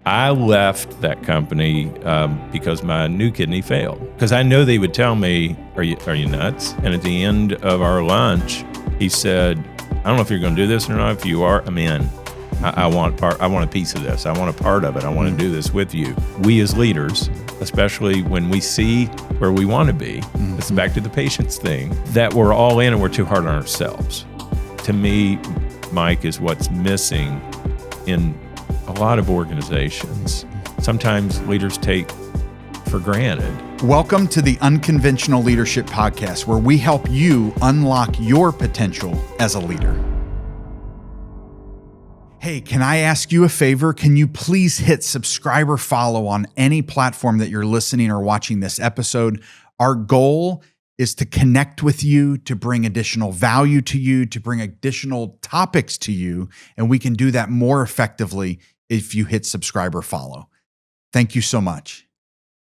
I left that company because my new kidney failed. Because I know they would tell me, are you nuts? And at the end of our lunch, he said, I don't know if you're going to do this or not. If you are, I'm in. I want a piece of this. I want a part of it. I want to do this with you. We as leaders, especially when we see where we want to be, it's back to the patience thing, that we're all in and we're too hard on ourselves. To me, Mike, is what's missing in a lot of organizations. Sometimes leaders take for granted. Welcome to the Unconventional Leadership Podcast, where we help you unlock your potential as a leader. Hey, can I ask you a favor? Can you please hit subscribe or follow on any platform that you're listening or watching this episode? Our goal is to connect with you, to bring additional value to you, to bring additional topics to you, and we can do that more effectively if you hit subscribe or follow. Thank you so much.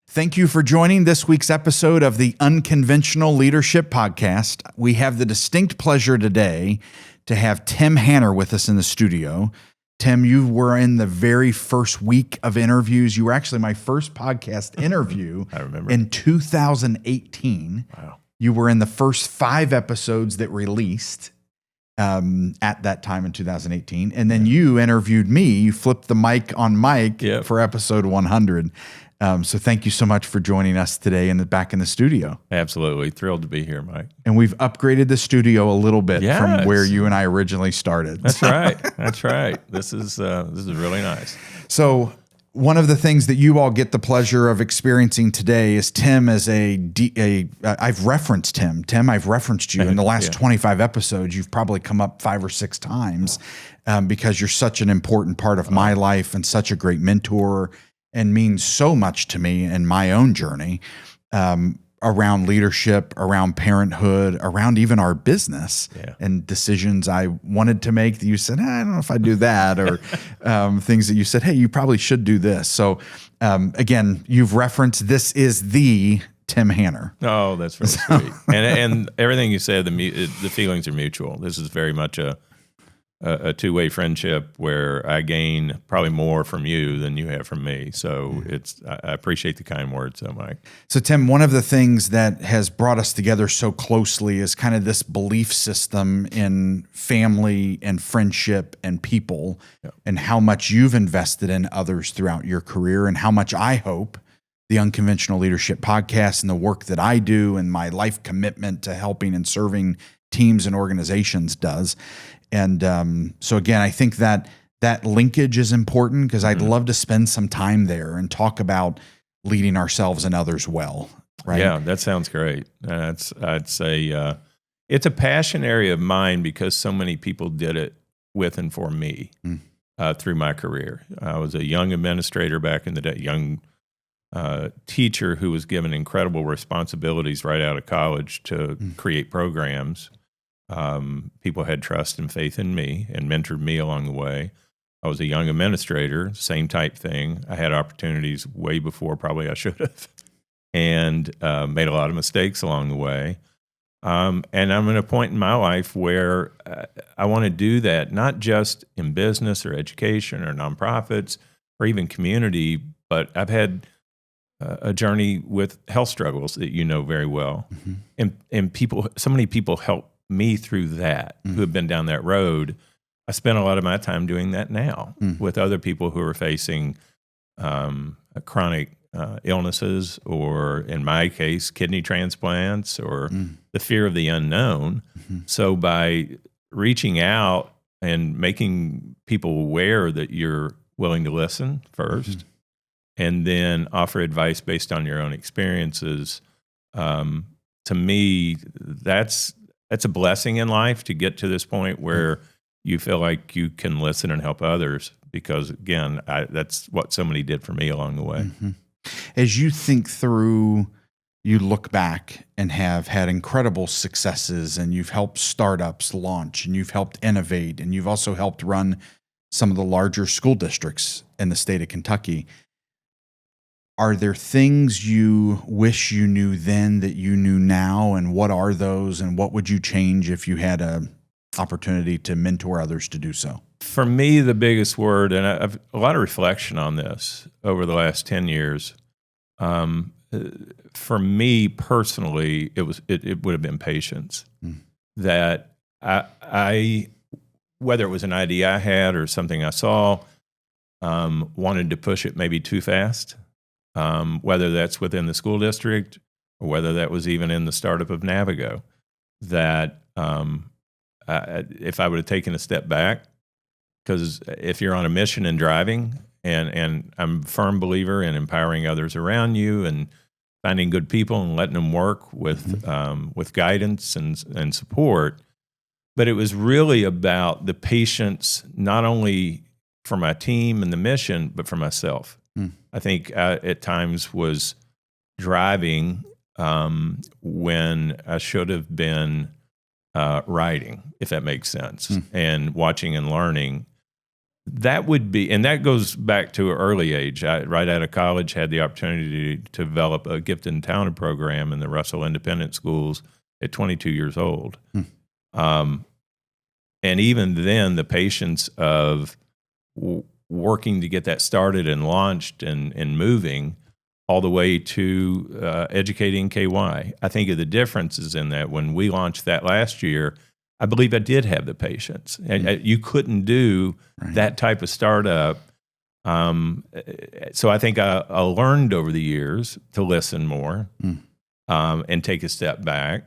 Thank you for joining this week's episode of the Unconventional Leadership Podcast. We have the distinct pleasure today to have Tim Hanner with us in the studio. Tim, you were in the very first week of interviews. You were actually my first podcast interview I remember. in 2018. Wow. You were in the first 5 episodes that released at that time in 2018. And then you interviewed me. You flipped the mic on Mike for episode 100. So thank you so much for joining us today back in the studio. Absolutely. Thrilled to be here, Mike. And we've upgraded the studio a little bit from where you and I originally started. That's right. That's right. This is really nice. So one of the things that you all get the pleasure of experiencing today is Tim as I've referenced him. Tim, I've referenced you in the last 25 episodes. You've probably come up 5 or 6 times because you're such an important part of my life and such a great mentor, and means so much to me in my own journey around leadership, around parenthood, around even our business and decisions I wanted to make that you said, I don't know if I do that, or things that you said, hey, you probably should do this. So again, you've referenced, this is the Tim Hanner. Oh, that's really sweet. And everything you said, the feelings are mutual. This is very much a two-way friendship where I gain probably more from you than you have from me. So I appreciate the kind words, though, Mike. So Tim, one of the things that has brought us together so closely is kind of this belief system in family and friendship and people, and how much you've invested in others throughout your career, and how much I hope the Unconventional Leadership Podcast and the work that I do and my life commitment to helping and serving teams and organizations does. And so again, I think that linkage is important, because I'd love to spend some time there and talk about leading ourselves and others well. Right? Yeah, that sounds great. I'd say it's a passion area of mine, because so many people did it with and for me through my career. I was a young administrator back in the day, young teacher who was given incredible responsibilities right out of college to create programs. People had trust and faith in me and mentored me along the way. I was a young administrator, same type thing. I had opportunities way before probably I should have, and made a lot of mistakes along the way. And I'm at a point in my life where I want to do that, not just in business or education or nonprofits or even community, but I've had a journey with health struggles that you know very well. And so many people help me through that, who have been down that road. I spend a lot of my time doing that now with other people who are facing chronic illnesses, or in my case, kidney transplants, or the fear of the unknown. So by reaching out and making people aware that you're willing to listen first, and then offer advice based on your own experiences, to me, that's a blessing in life, to get to this point where you feel like you can listen and help others, because again, that's what somebody did for me along the way. As you think through, you look back and have had incredible successes, and you've helped startups launch, and you've helped innovate, and you've also helped run some of the larger school districts in the state of Kentucky. Are there things you wish you knew then that you knew now, and what are those, and what would you change if you had an opportunity to mentor others to do so? For me, the biggest word, and I've a lot of reflection on this over the last 10 years. For me personally, it would have been patience. That I, whether it was an idea I had or something I saw, wanted to push it maybe too fast, whether that's within the school district or whether that was even in the startup of NavGo, that if I would have taken a step back, because if you're on a mission in driving, and I'm a firm believer in empowering others around you and finding good people and letting them work with guidance and support, but it was really about the patience, not only for my team and the mission, but for myself. I think at times was driving when I should have been riding, if that makes sense, and watching and learning. That would be, and that goes back to an early age. I, right out of college, had the opportunity to develop a gifted and talented program in the Russell Independent Schools at 22 years old. And even then, the patience of working to get that started and launched and moving all the way to educating KY. I think of the differences in that. When we launched that last year, I believe I did have the patience. And you couldn't do that type of startup. So I think I learned over the years to listen more and take a step back,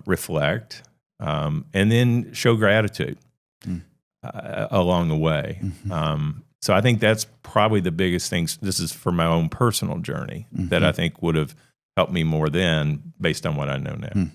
reflect, and then show gratitude along the way. So I think that's probably the biggest thing. This is for my own personal journey that I think would have helped me more then based on what I know now.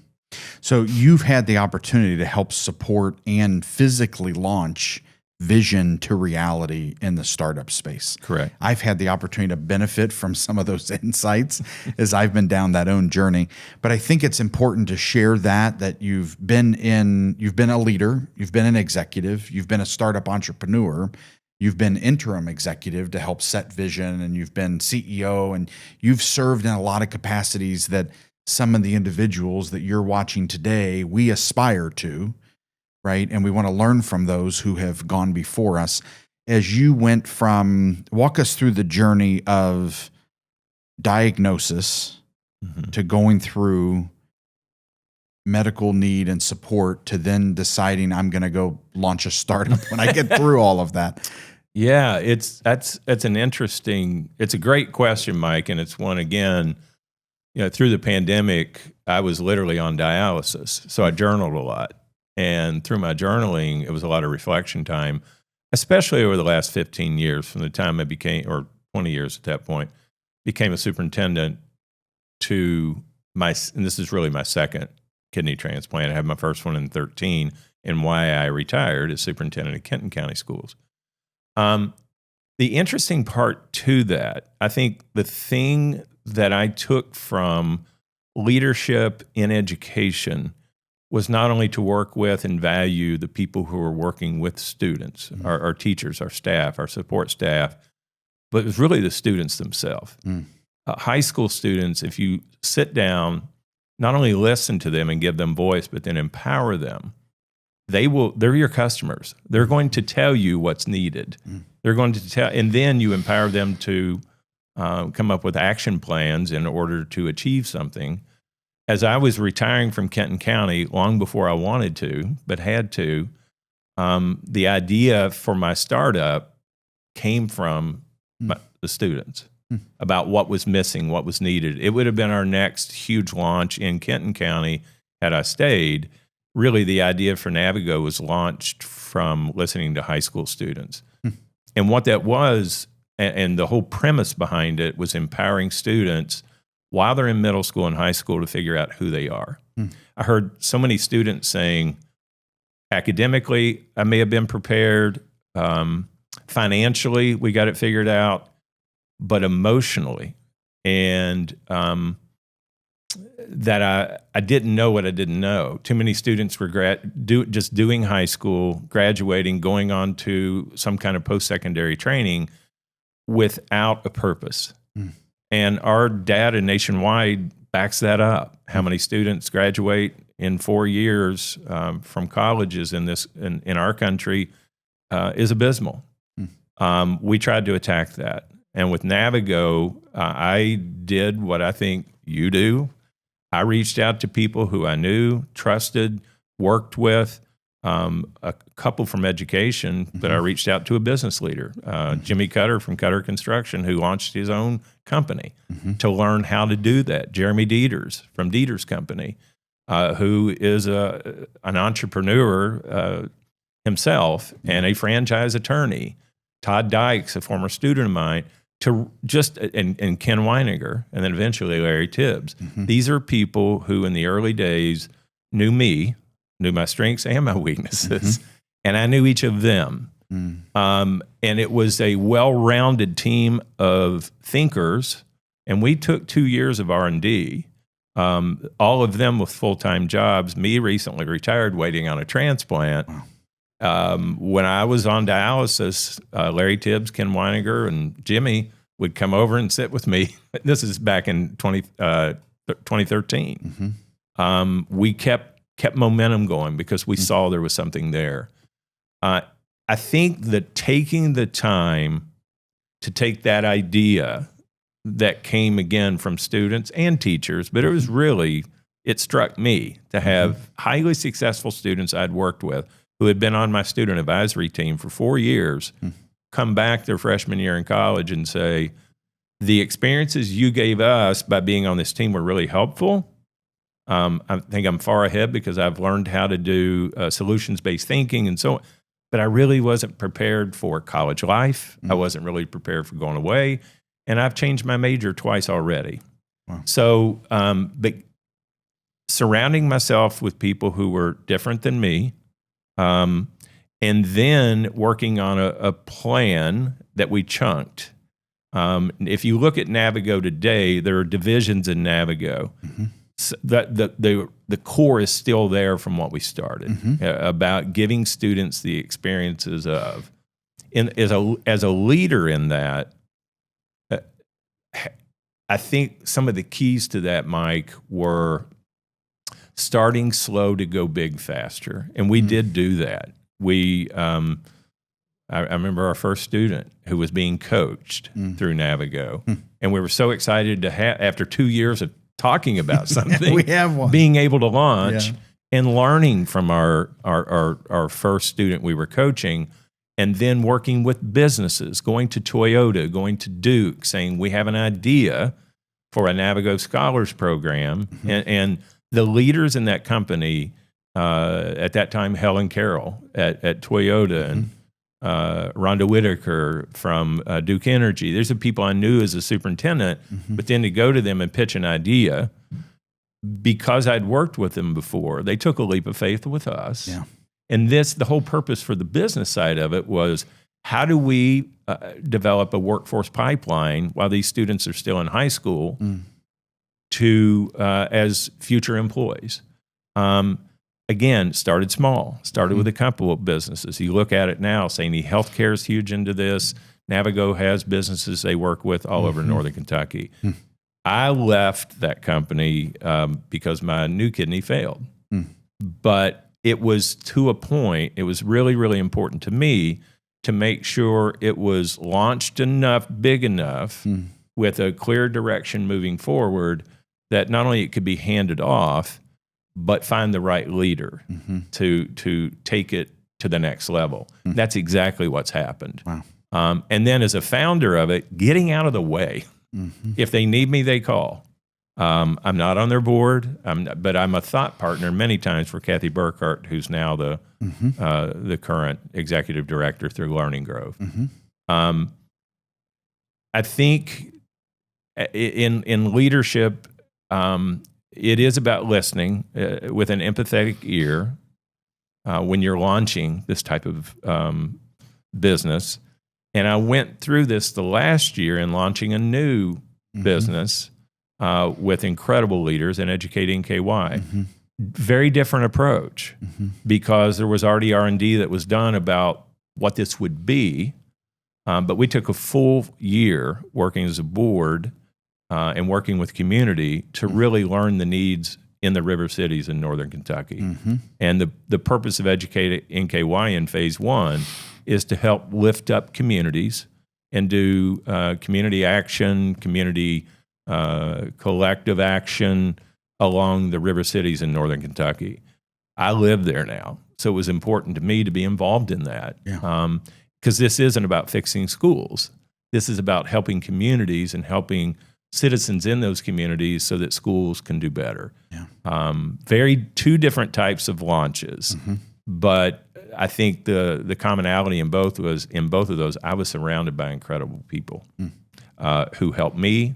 So you've had the opportunity to help support and physically launch vision to reality in the startup space. Correct. I've had the opportunity to benefit from some of those insights as I've been down that own journey. But I think it's important to share that you've been a leader, you've been an executive, you've been a startup entrepreneur, you've been interim executive to help set vision, and you've been CEO, and you've served in a lot of capacities that some of the individuals that you're watching today, we aspire to, right? And we want to learn from those who have gone before us. As you went walk us through the journey of diagnosis to going through medical need and support to then deciding I'm going to go launch a startup when I get through all of that. Yeah, that's an interesting, it's a great question, Mike. And it's one, again, through the pandemic, I was literally on dialysis. So I journaled a lot. And through my journaling, it was a lot of reflection time, especially over the last 15 years from the time I became, or 20 years at that point, became a superintendent to and this is really my second kidney transplant. I had my first one in 2013, and why I retired as superintendent of Kenton County Schools. The interesting part to that, I think the thing that I took from leadership in education was not only to work with and value the people who are working with students, our teachers, our staff, our support staff, but it was really the students themselves. High school students, if you sit down, not only listen to them and give them voice, but then empower them, they're your customers. They're going to tell you what's needed. They're going to tell, and then you empower them to come up with action plans in order to achieve something. As I was retiring from Kenton County, long before I wanted to, but had to, the idea for my startup came from the students about what was missing, what was needed. It would have been our next huge launch in Kenton County had I stayed. Really, the idea for NavGo was launched from listening to high school students. And what that was, and the whole premise behind it, was empowering students while they're in middle school and high school to figure out who they are. I heard so many students saying, academically, I may have been prepared. Financially, we got it figured out. But emotionally, and that I didn't know what I didn't know. Too many students were just doing high school, graduating, going on to some kind of post-secondary training without a purpose. And our data nationwide backs that up. How many students graduate in 4 years from colleges in our country is abysmal. We tried to attack that. And with NavGo, I did what I think you do. I reached out to people who I knew, trusted, worked with, a couple from education, but I reached out to a business leader, Jimmy Cutter from Cutter Construction, who launched his own company to learn how to do that. Jeremy Dieters from Dieters Company, who is an entrepreneur himself and a franchise attorney. Todd Dykes, a former student of mine, and Ken Weininger, and then eventually Larry Tibbs. These are people who in the early days knew me, knew my strengths and my weaknesses, and I knew each of them. And it was a well-rounded team of thinkers, and we took 2 years of R&D, all of them with full-time jobs, me recently retired waiting on a transplant. When I was on dialysis, Larry Tibbs, Ken Weininger, and Jimmy would come over and sit with me. This is back in 2013. We kept momentum going because we saw there was something there. I think that taking the time to take that idea that came again from students and teachers, but it struck me to have highly successful students I'd worked with who had been on my student advisory team for 4 years, come back their freshman year in college and say, the experiences you gave us by being on this team were really helpful. I think I'm far ahead because I've learned how to do solutions-based thinking and so on. But I really wasn't prepared for college life. I wasn't really prepared for going away. And I've changed my major twice already. Wow. So, but surrounding myself with people who were different than me, and then working on a plan that we chunked. If you look at NavGo today, there are divisions in NavGo. So the core is still there from what we started, about giving students the experiences of. And as a leader in that, I think some of the keys to that, Mike, were starting slow to go big faster. And we did do that. I remember our first student who was being coached through NavGo. And we were so excited to have, after 2 years of talking about something, we have one. Being able to launch and learning from our first student we were coaching, and then working with businesses, going to Toyota, going to Duke, saying we have an idea for a NavGo Scholars Program. And the leaders in that company, at that time, Helen Carroll at Toyota, and Rhonda Whitaker from Duke Energy. These are people I knew as a superintendent, but then to go to them and pitch an idea, because I'd worked with them before, they took a leap of faith with us. And the whole purpose for the business side of it was, how do we develop a workforce pipeline while these students are still in high school to as future employees? Again, started small, started with a couple of businesses. You look at it now, saying healthcare is huge into this. NavGo has businesses they work with all over Northern Kentucky. I left that company because my new kidney failed. But it was to a point, it was really, really important to me to make sure it was launched enough, big enough, with a clear direction moving forward, that not only it could be handed off, but find the right leader to take it to the next level. That's exactly what's happened. Wow. And then as a founder of it, getting out of the way. If they need me, they call. I'm not on their board, but I'm a thought partner many times for Kathy Burkhart, who's now the current executive director through Learning Grove. I think in leadership, it is about listening with an empathetic ear when you're launching this type of business. And I went through this the last year in launching a new business with incredible leaders in Educating KY. Very different approach because there was already R&D that was done about what this would be. But we took a full year working as a board and working with community to really learn the needs in the river cities in Northern Kentucky. And the purpose of Educating KY in phase one is to help lift up communities and do community action, community collective action along the river cities in northern Kentucky. I live there now, so it was important to me to be involved in that. Because this isn't about fixing schools. This is about helping communities and helping citizens in those communities so that schools can do better. Two different types of launches, but I think the commonality in both of those, I was surrounded by incredible people who helped me,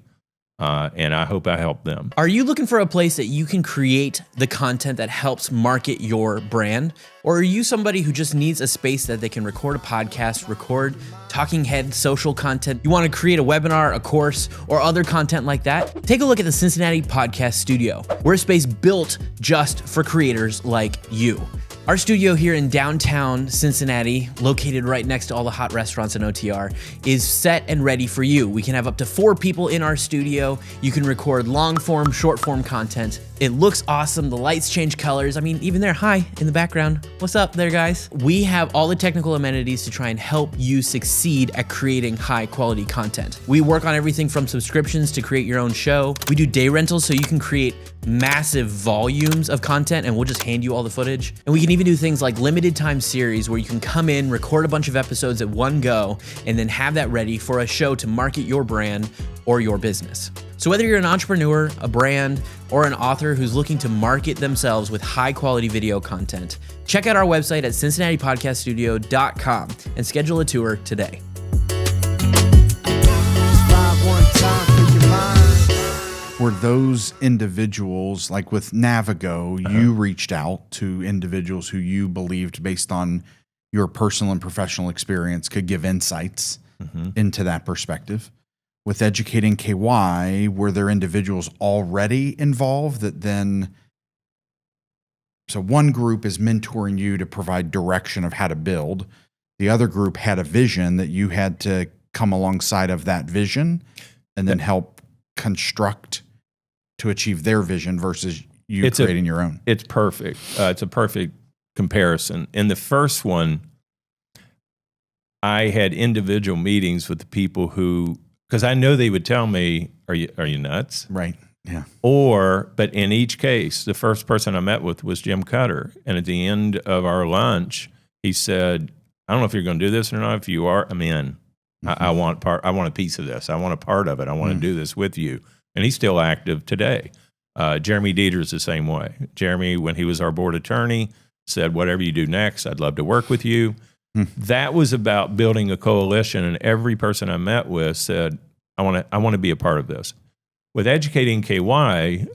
and I hope I helped them. Are you looking for a place that you can create the content that helps market your brand? Or are you somebody who just needs a space that they can record a podcast, record talking head social content? You want to create a webinar, a course, or other content like that? Take a look at the Cincinnati Podcast Studio. We're a space built just for creators like you. Our studio here in downtown Cincinnati, located right next to all the hot restaurants in OTR, is set and ready for you. We can have up to 4 people in our studio. You can record long form, short form content. It looks awesome. The lights change colors. I mean, even there, hi, in the background. What's up there, guys? We have all the technical amenities to try and help you succeed at creating high quality content. We work on everything from subscriptions to create your own show. We do day rentals so you can create massive volumes of content and we'll just hand you all the footage. And we can even do things like limited time series where you can come in, record a bunch of episodes at one go, and then have that ready for a show to market your brand or your business. So whether you're an entrepreneur, a brand, or an author who's looking to market themselves with high quality video content, check out our website at cincinnatipodcaststudio.com and schedule a tour today. Were those individuals, like with NavGo, you reached out to individuals who you believed, based on your personal and professional experience, could give insights into that perspective? With Educating KY, were there individuals already involved that then, so one group is mentoring you to provide direction of how to build. The other group had a vision that you had to come alongside of that vision and then help construct to achieve their vision versus you creating your own. It's perfect. It's a perfect comparison. In the first one, I had individual meetings with the people who, because I know they would tell me, are you nuts? Right. Yeah. But in each case, the first person I met with was Jim Cutter. And at the end of our lunch, he said, I don't know if you're going to do this or not. If you are, I'm in. I want a piece of this. I want a part of it. I want to do this with you. And he's still active today. Jeremy Dieter's the same way. Jeremy, when he was our board attorney, said, whatever you do next, I'd love to work with you. That was about building a coalition, and every person I met with said, I want to be a part of this. With Educating KY,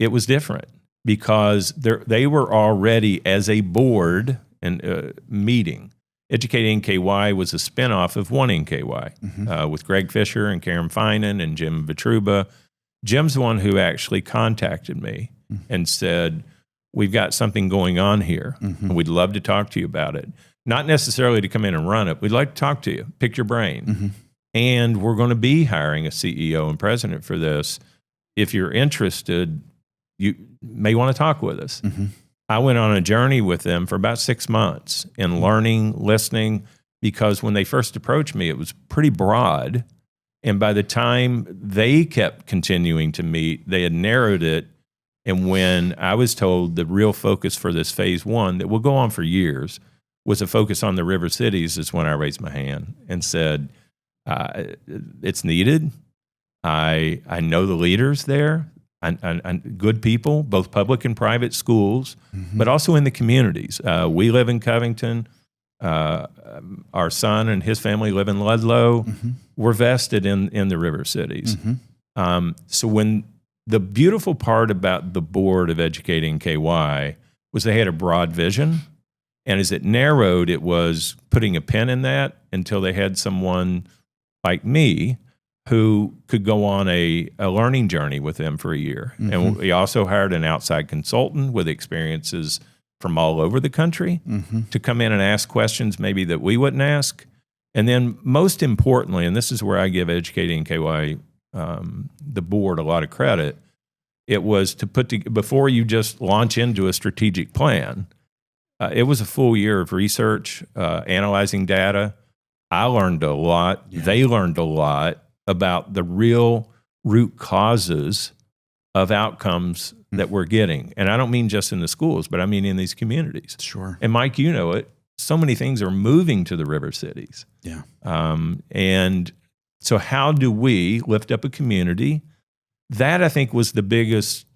it was different because they were already, as a board and meeting. Educating KY was a spinoff of One in KY with Greg Fisher and Karen Finan and Jim Vitruba. Jim's the one who actually contacted me and said, we've got something going on here, and we'd love to talk to you about it. Not necessarily to come in and run it. We'd like to talk to you, pick your brain. And we're going to be hiring a CEO and president for this. If you're interested, you may want to talk with us. I went on a journey with them for about 6 months in learning, listening, because when they first approached me, it was pretty broad. And by the time they kept continuing to meet, they had narrowed it. And when I was told the real focus for this phase 1, that will go on for years, was a focus on the river cities, is when I raised my hand and said, it's needed. I know the leaders there. And good people, both public and private schools, but also in the communities. We live in Covington. Our son and his family live in Ludlow. We're vested in the river cities. So when the beautiful part about the board of Educating KY was they had a broad vision. And as it narrowed, it was putting a pin in that until they had someone like me who could go on a learning journey with them for a year. And we also hired an outside consultant with experiences from all over the country to come in and ask questions maybe that we wouldn't ask. And then most importantly, and this is where I give Educating KY, the board, a lot of credit, it was to before you just launch into a strategic plan, it was a full year of research, analyzing data. I learned a lot. Yeah. They learned a lot about the real root causes of outcomes that we're getting. And I don't mean just in the schools, but I mean in these communities. Sure. And Mike, you know it. So many things are moving to the river cities. Yeah. And so how do we lift up a community? That, I think, was the biggest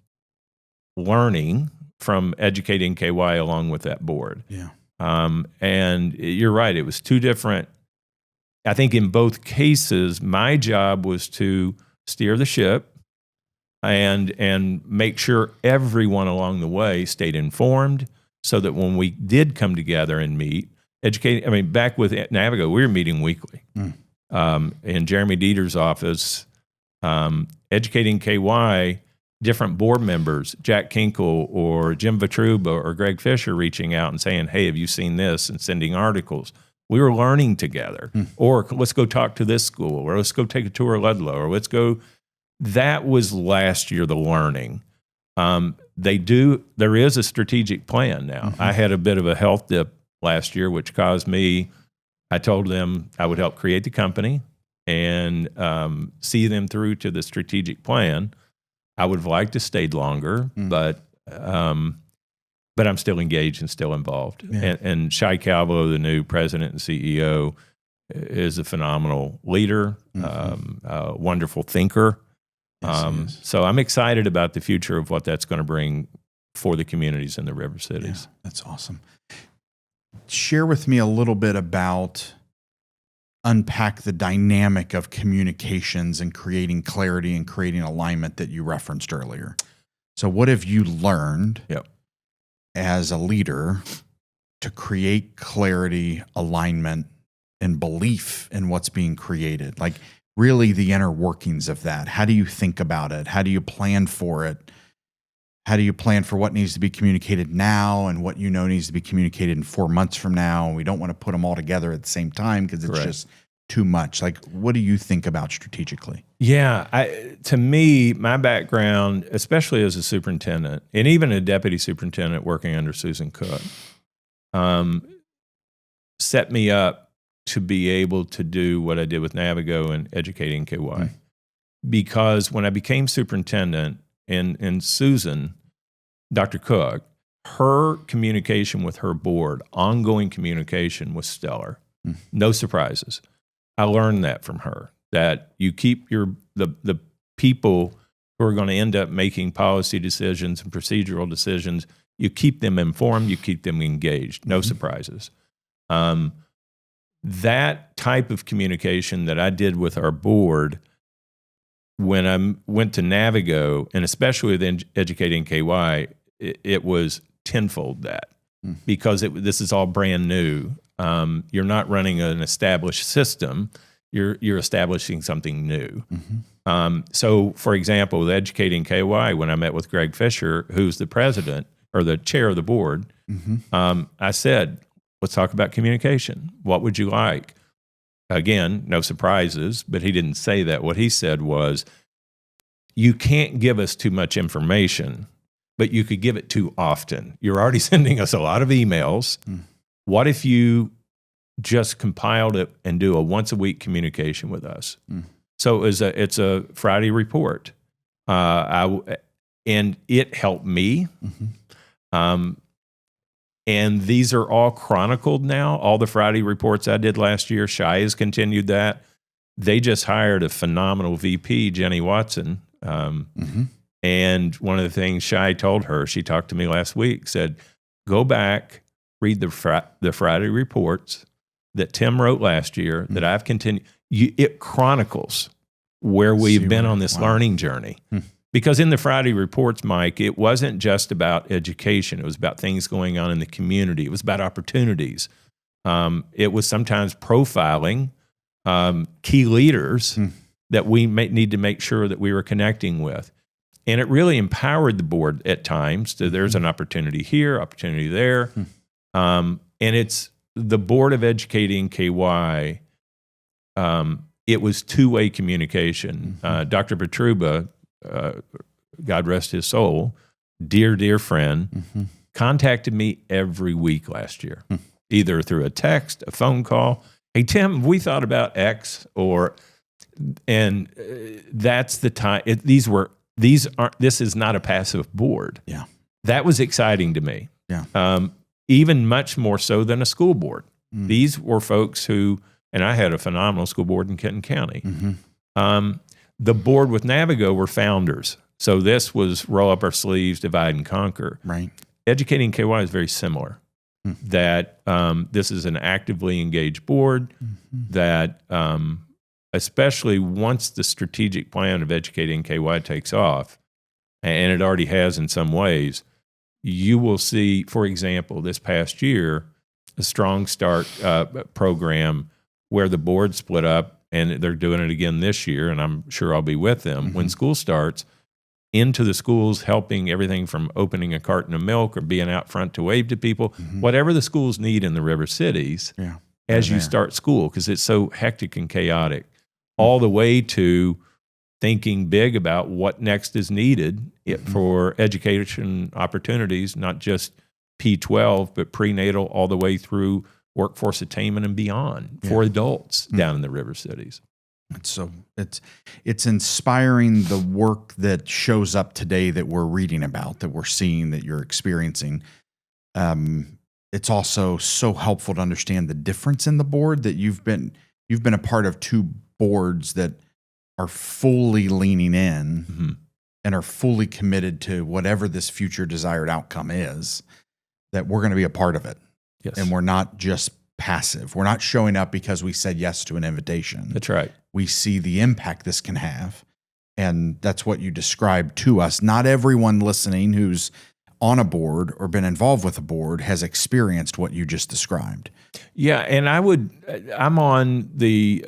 learning from educating KY along with that board. Yeah. And you're right. It was two different. I think in both cases, my job was to steer the ship and make sure everyone along the way stayed informed, so that when we did come together and meet, back with NavGo, we were meeting weekly. In Jeremy Dieter's office, educating KY, different board members, Jack Kinkle or Jim Vitruba or Greg Fisher, reaching out and saying, hey, have you seen this? And sending articles. We were learning together. Or let's go talk to this school, or let's go take a tour of Ludlow, or let's go. That was last year, the learning. There is a strategic plan now. I had a bit of a health dip last year, which caused me, I told them I would help create the company and see them through to the strategic plan. I would have liked to stayed longer, but I'm still engaged and still involved. Yeah. And Shai Calvo, the new president and CEO, is a phenomenal leader, a wonderful thinker. Yes, so I'm excited about the future of what that's going to bring for the communities in the river cities. Yeah, that's awesome. Share with me a little bit about, unpack the dynamic of communications and creating clarity and creating alignment that you referenced earlier. So what have you learned as a leader to create clarity, alignment, and belief in what's being created? Like, really the inner workings of that. How do you think about it? How do you plan for it? How do you plan for what needs to be communicated now and what needs to be communicated in 4 months from now? And we don't want to put them all together at the same time because it's just too much. Like, what do you think about strategically? Yeah, to me, my background, especially as a superintendent and even a deputy superintendent working under Susan Cook, set me up to be able to do what I did with NavGo and educating KY. Because when I became superintendent, and Susan, Dr. Cook, her communication with her board, ongoing communication, was stellar. No surprises. I learned that from her, that you keep the people who are going to end up making policy decisions and procedural decisions, you keep them informed, you keep them engaged. No surprises. That type of communication that I did with our board when I went to NavGo, and especially with educating KY, it was tenfold that, because this is all brand new. You're not running an established system. You're establishing something new. So, for example, with educating KY, when I met with Greg Fisher, who's the president or the chair of the board, I said, let's talk about communication. What would you like? Again, no surprises, but he didn't say that. What he said was, you can't give us too much information, but you could give it too often. You're already sending us a lot of emails. What if you just compiled it and do a once-a-week communication with us? So it's a Friday report. And it helped me. And these are all chronicled now. All the Friday reports I did last year, Shai has continued that. They just hired a phenomenal VP, Jenny Watson. And one of the things Shai told her, she talked to me last week, said, go back, read the Friday reports that Tim wrote last year that I've continued. It chronicles where we've been on this learning journey. Because in the Friday reports, Mike, it wasn't just about education. It was about things going on in the community. It was about opportunities. It was sometimes profiling key leaders that we need to make sure that we were connecting with. And it really empowered the board at times. So there's an opportunity here, opportunity there. And it's the board of educating KY. It was two-way communication. Dr. Petruba, God rest his soul, dear friend, contacted me every week last year, either through a text, a phone call. Hey, Tim, we thought about X, and that's the time. This is not a passive board. Yeah. That was exciting to me. Yeah. Even much more so than a school board. These were folks who, and I had a phenomenal school board in Kenton County. The board with NavGo were founders. So this was roll up our sleeves, divide and conquer. Right. Educating KY is very similar. That this is an actively engaged board that, especially once the strategic plan of Educating KY takes off, and it already has in some ways, you will see, for example, this past year, a Strong Start program where the board split up, and they're doing it again this year, and I'm sure I'll be with them. When school starts, into the schools, helping everything from opening a carton of milk or being out front to wave to people, whatever the schools need in the river cities as you start school, because it's so hectic and chaotic, all the way to thinking big about what next is needed for education opportunities, not just P-12, but prenatal all the way through workforce attainment and beyond for adults down in the river cities. So it's inspiring, the work that shows up today that we're reading about, that we're seeing, that you're experiencing. It's also so helpful to understand the difference in the board, that you've been a part of two boards that are fully leaning in and are fully committed to whatever this future desired outcome is, that we're going to be a part of it. Yes. And we're not just passive. We're not showing up because we said yes to an invitation. That's right. We see the impact this can have. And that's what you described to us. Not everyone listening who's on a board or been involved with a board has experienced what you just described. Yeah, and I'm on the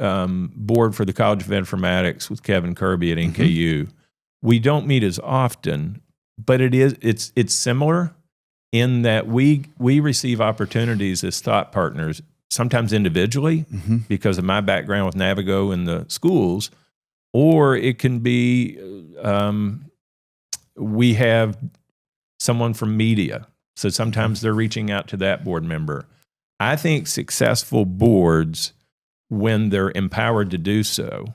board for the College of Informatics with Kevin Kirby at NKU. We don't meet as often, but it's similar in that we receive opportunities as thought partners, sometimes individually because of my background with NavGo in the schools, or it can be we have someone from media. So sometimes they're reaching out to that board member. I think successful boards, when they're empowered to do so,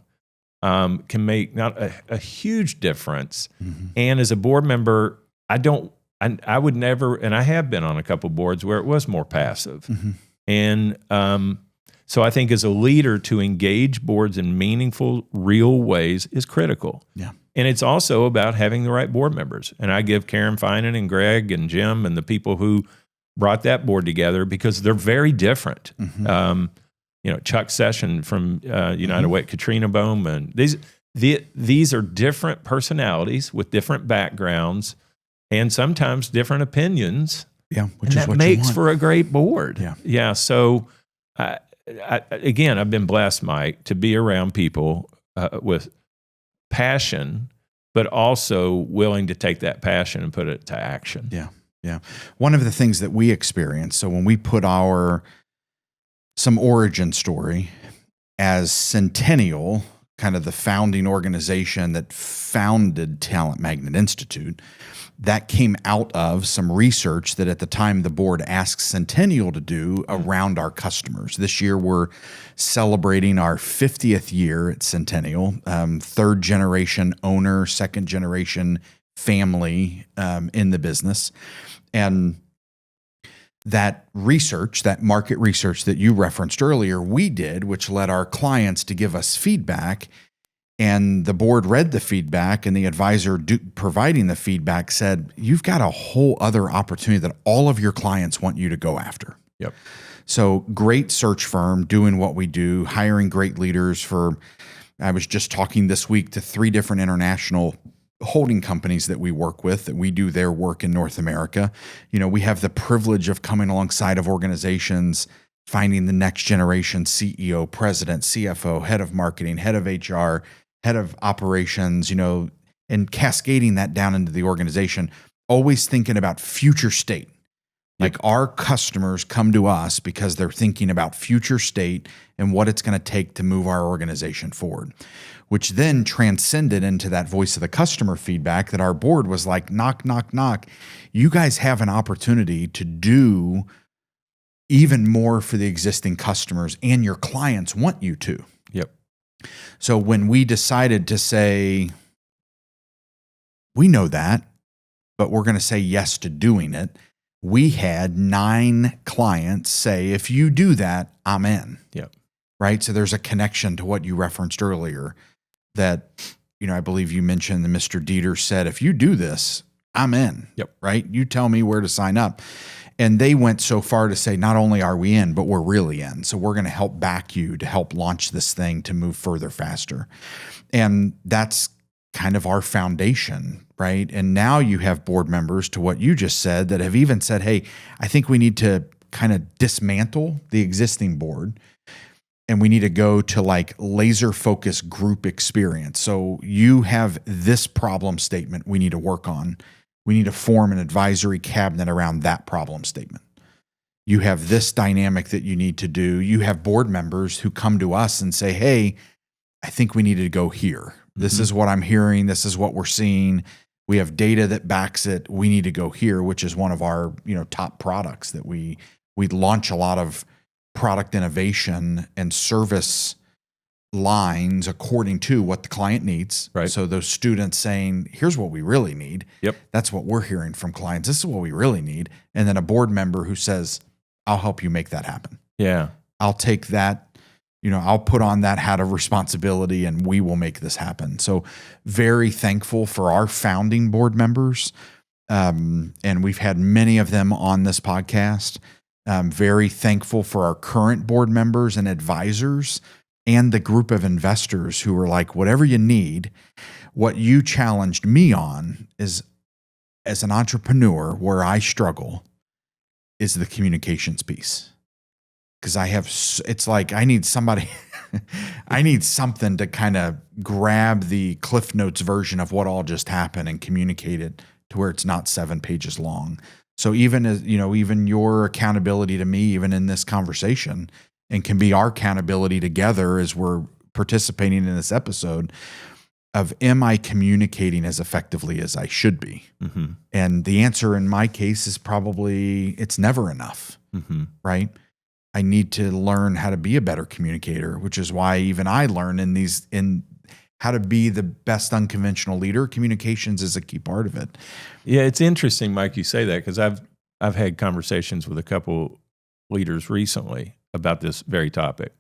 can make not a huge difference. And as a board member, I would never, and I have been on a couple boards where it was more passive. And so I think as a leader, to engage boards in meaningful, real ways is critical. Yeah. And it's also about having the right board members. And I give Karen Finan and Greg and Jim and the people who brought that board together, because they're very different. Chuck Session from United Way, Katrina Bowman. These are different personalities with different backgrounds and sometimes different opinions. Yeah, which is what makes for a great board. Yeah. So again, I've been blessed, Mike, to be around people with passion, but also willing to take that passion and put it to action. Yeah. One of the things that we experience, so when we put some origin story as Centennial, kind of the founding organization that founded Talent Magnet Institute, that came out of some research that at the time the board asked Centennial to do around our customers. This year we're celebrating our 50th year at Centennial, third generation owner, second generation family in the business. And that research, that market research that you referenced earlier, we did, which led our clients to give us feedback. And the board read the feedback, and the advisor providing the feedback said, you've got a whole other opportunity that all of your clients want you to go after. Yep. So great search firm doing what we do, hiring great leaders I was just talking this week to 3 different international holding companies that we work with, that we do their work in North America. We have the privilege of coming alongside of organizations, finding the next generation CEO, president, CFO, head of marketing, head of HR, head of operations, and cascading that down into the organization, always thinking about future state. Like our customers come to us because they're thinking about future state and what it's going to take to move our organization forward, which then transcended into that voice of the customer feedback that our board was like, knock, knock, knock. You guys have an opportunity to do even more for the existing customers, and your clients want you to. Yep. So when we decided to say, we know that, but we're going to say yes to doing it, we had 9 clients say, if you do that, I'm in. Yep. Right. So there's a connection to what you referenced earlier that, I believe you mentioned that Mr. Dieter said, if you do this, I'm in. Yep. Right. You tell me where to sign up. And they went so far to say, not only are we in, but we're really in. So we're going to help back you to help launch this thing to move further faster. And that's kind of our foundation, right? And now you have board members, to what you just said, that have even said, hey, I think we need to kind of dismantle the existing board and we need to go to like laser focused group experience. So you have this problem statement we need to work on. We need to form an advisory cabinet around that problem statement. You have this dynamic that you need to do. You have board members who come to us and say, hey, I think we need to go here. This is what I'm hearing. This is what we're seeing. We have data that backs it. We need to go here, which is one of our, top products that we launch a lot of product innovation and service lines according to what the client needs. Right. So those students saying, here's what we really need. Yep. That's what we're hearing from clients. This is what we really need. And then a board member who says, I'll help you make that happen. Yeah. I'll take that. I'll put on that hat of responsibility and we will make this happen. So very thankful for our founding board members. And we've had many of them on this podcast. Very thankful for our current board members and advisors and the group of investors who were like, whatever you need. What you challenged me on is, as an entrepreneur, where I struggle is the communications piece. Because it's like I need somebody, I need something to kind of grab the Cliff Notes version of what all just happened and communicate it to where it's not 7 pages long. So even as, even your accountability to me, even in this conversation, and can be our accountability together as we're participating in this episode of, am I communicating as effectively as I should be? Mm-hmm. And the answer in my case is probably it's never enough, right? I need to learn how to be a better communicator, which is why even I learn in how to be the best unconventional leader. Communications is a key part of it. Yeah, it's interesting, Mike, you say that, because I've had conversations with a couple leaders recently about this very topic.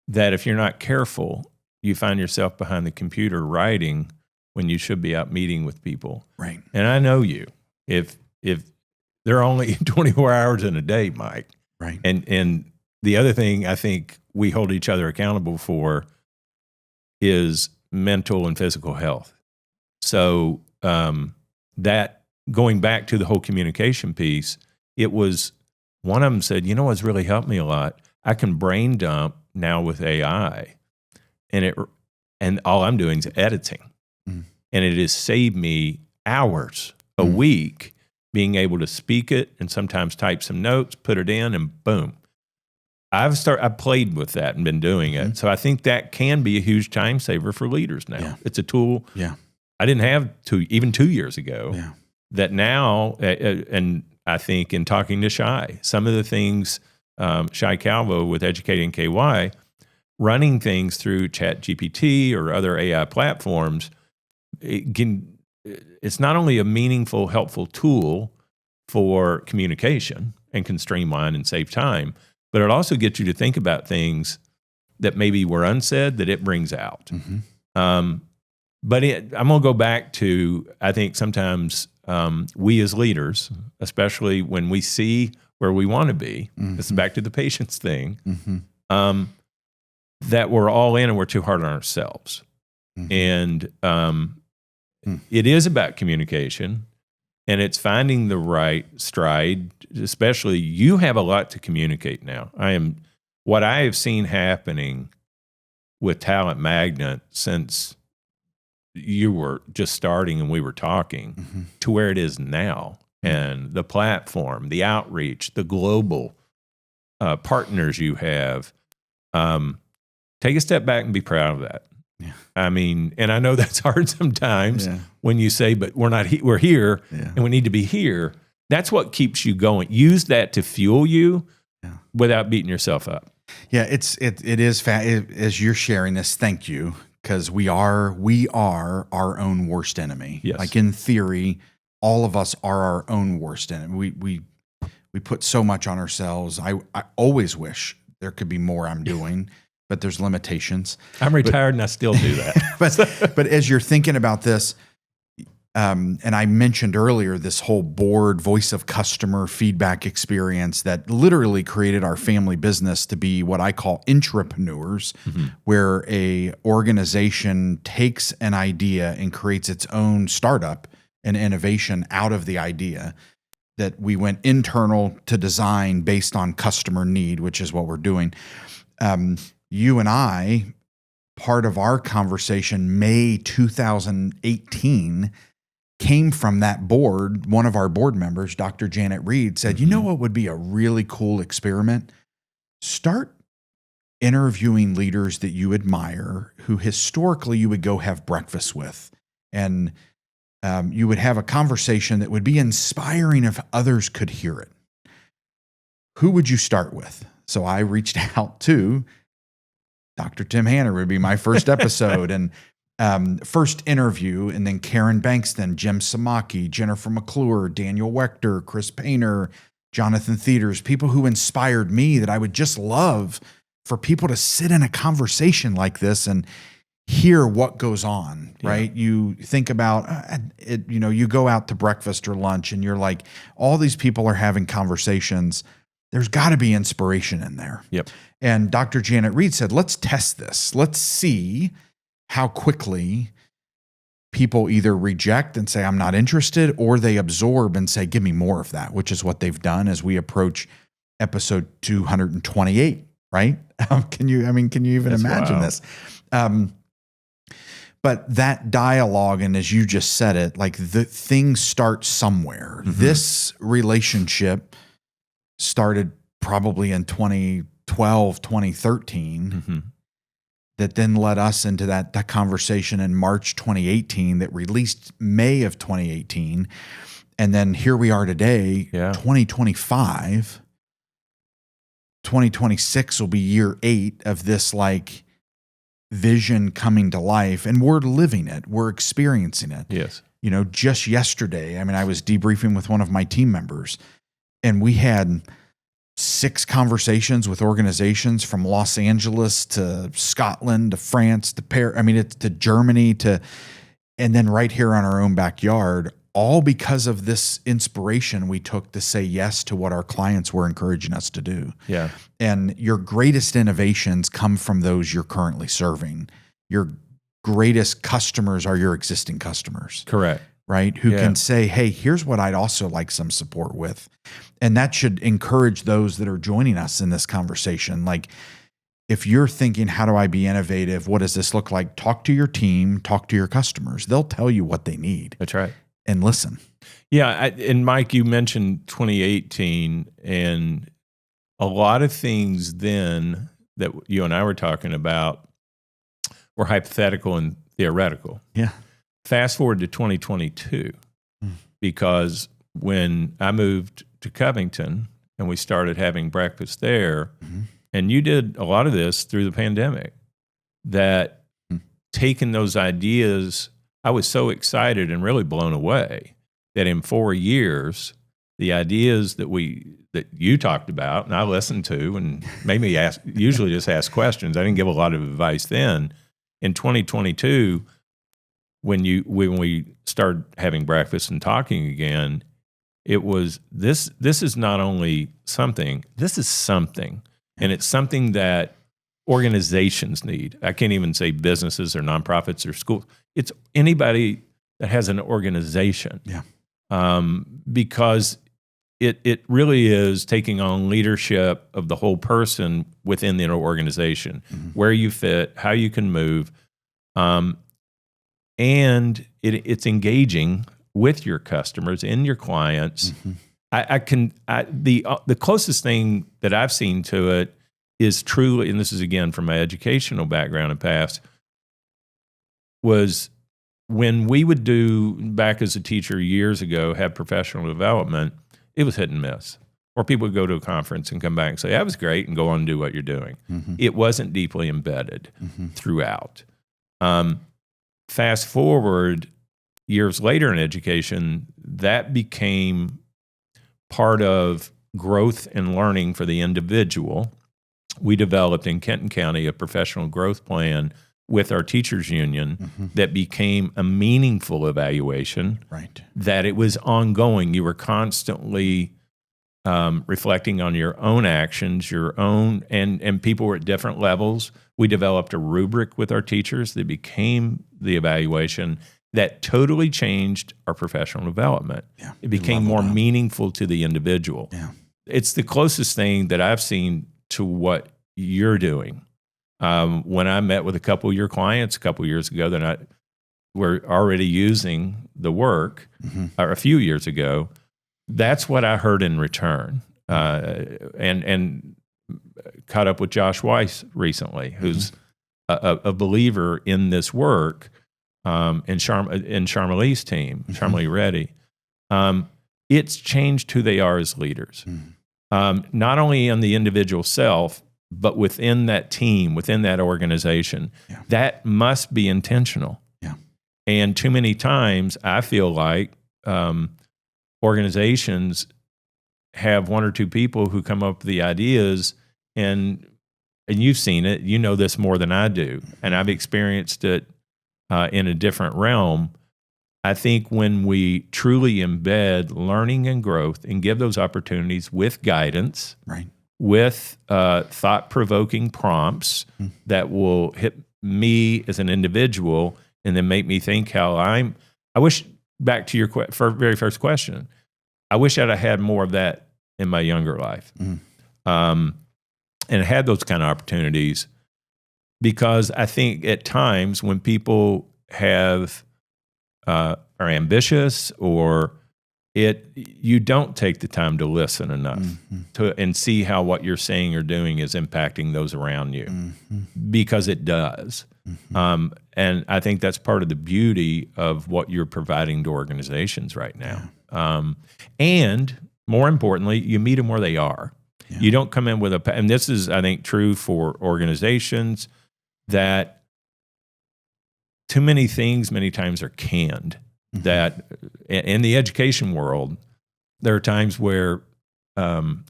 That if you're not careful, you find yourself behind the computer writing when you should be out meeting with people. Right. And I know you. If there are only 24 hours in a day, Mike. Right. And the other thing I think we hold each other accountable for is mental and physical health. So that, going back to the whole communication piece, it was, one of them said, what's really helped me a lot? I can brain dump now with AI, and all I'm doing is editing. And it has saved me hours a week being able to speak it and sometimes type some notes, put it in, and boom. I've played with that and been doing it. So I think that can be a huge time saver for leaders now. Yeah. It's a tool I didn't have even 2 years ago that now, and I think in talking to Shai, some of the things, Shai Calvo with Educating KY, running things through ChatGPT or other AI platforms, it's not only a meaningful, helpful tool for communication and can streamline and save time, but it also gets you to think about things that maybe were unsaid that it brings out. But I'm going to go back to, I think sometimes we as leaders, especially when we see where we want to be, this is back to the patience thing, that we're all in and we're too hard on ourselves. And it is about communication, and it's finding the right stride. Especially, you have a lot to communicate now. What I have seen happening with Talent Magnet since you were just starting and we were talking to where it is now and the platform, the outreach, the global partners you have. Take a step back and be proud of that. Yeah. I mean, and I know that's hard sometimes when you say, but we're not, we're here and we need to be here. That's what keeps you going. Use that to fuel you without beating yourself up. Yeah, it is as you're sharing this. Thank you, because we are our own worst enemy. Yes. Like in theory, all of us are our own worst enemy. We put so much on ourselves. I always wish there could be more I'm doing, but there's limitations. I'm retired and I still do that. but as you're thinking about this, and I mentioned earlier this whole board voice of customer feedback experience that literally created our family business to be what I call intrapreneurs, where a organization takes an idea and creates its own startup and innovation out of the idea. That we went internal to design based on customer need, which is what we're doing. You and I, part of our conversation, May 2018, came from that board. One of our board members, Dr. Janet Reed, said, you know what would be a really cool experiment? Start interviewing leaders that you admire, who historically you would go have breakfast with. And you would have a conversation that would be inspiring if others could hear it. Who would you start with? So I reached out to Dr. Tim Hanner would be my first episode and first interview, and then Karen Bankston, Jim Samaki, Jennifer McClure, Daniel Wechter, Chris Painter, Jonathan Theaters, people who inspired me that I would just love for people to sit in a conversation like this and hear what goes on, right? You think about it, you go out to breakfast or lunch and you're like, all these people are having conversations. There's got to be inspiration in there. Yep. And Dr. Janet Reed said, let's test this. Let's see how quickly people either reject and say, I'm not interested, or they absorb and say, give me more of that, which is what they've done as we approach episode 228, right? Can you even imagine this? But that dialogue, and as you just said it, like the things start somewhere. This relationship started probably in 2012, 2013, that then led us into that conversation in March 2018 that released May of 2018. And then here we are today, 2025. 2026 will be year 8 of this like vision coming to life, and we're living it. We're experiencing it. Yes. Just yesterday, I was debriefing with one of my team members, and we had 6 conversations with organizations from Los Angeles to Scotland to France to Paris. It's to Germany and then right here on our own backyard, all because of this inspiration we took to say yes to what our clients were encouraging us to do. Yeah. And your greatest innovations come from those you're currently serving. Your greatest customers are your existing customers. Correct. Right? Who can say, hey, here's what I'd also like some support with. And that should encourage those that are joining us in this conversation. Like, if you're thinking, how do I be innovative? What does this look like? Talk to your team, talk to your customers. They'll tell you what they need. That's right. And listen. Yeah. And Mike, you mentioned 2018, and a lot of things then that you and I were talking about were hypothetical and theoretical. Yeah. Fast forward to 2022, because when I moved to Covington and we started having breakfast there, and you did a lot of this through the pandemic, that taking those ideas, I was so excited and really blown away that in 4 years, the ideas that you talked about and I listened to and made me usually just ask questions. I didn't give a lot of advice then. In 2022, when we started having breakfast and talking again, it was this is not only something, this is something. And it's something that organizations need. I can't even say businesses or nonprofits or schools. It's anybody that has an organization. Yeah. Because it really is taking on leadership of the whole person within the organization, where you fit, how you can move. And it's engaging with your customers and your clients. The closest thing that I've seen to it is truly, and this is again from my educational background and past, was when we would do, back as a teacher years ago, have professional development, it was hit and miss. Or people would go to a conference and come back and say, that was great, and go on and do what you're doing. It wasn't deeply embedded throughout. Fast forward years later in education, that became part of growth and learning for the individual. We developed in Kenton County a professional growth plan with our teachers union that became a meaningful evaluation. Right. That it was ongoing. You were constantly reflecting on your own actions, your own, and people were at different levels. We developed a rubric with our teachers that became the evaluation that totally changed our professional development. Yeah. It became more meaningful to the individual. Yeah. It's the closest thing that I've seen to what you're doing. When I met with a couple of your clients a couple of years ago that were already using the work, or a few years ago, that's what I heard in return. And caught up with Josh Weiss recently, who's a believer in this work, in Sharmalee's team, Sharmalee Reddy. It's changed who they are as leaders, not only in the individual self, but within that team, within that organization. Yeah. That must be intentional. Yeah. And too many times I feel like organizations have one or two people who come up with the ideas, and you've seen it, you know this more than I do, and I've experienced it in a different realm. I think when we truly embed learning and growth and give those opportunities with guidance, right, with thought-provoking prompts that will hit me as an individual and then make me think how I wish, back to your very first question, I wish I'd have had more of that in my younger life. And had those kind of opportunities, because I think at times when people are ambitious, or you don't take the time to listen enough and see how what you're saying or doing is impacting those around you, because it does. And I think that's part of the beauty of what you're providing to organizations right now. And more importantly, you meet them where they are. Yeah. You don't come in with and this is, I think, true for organizations, that too many things many times are canned. That in the education world, there are times where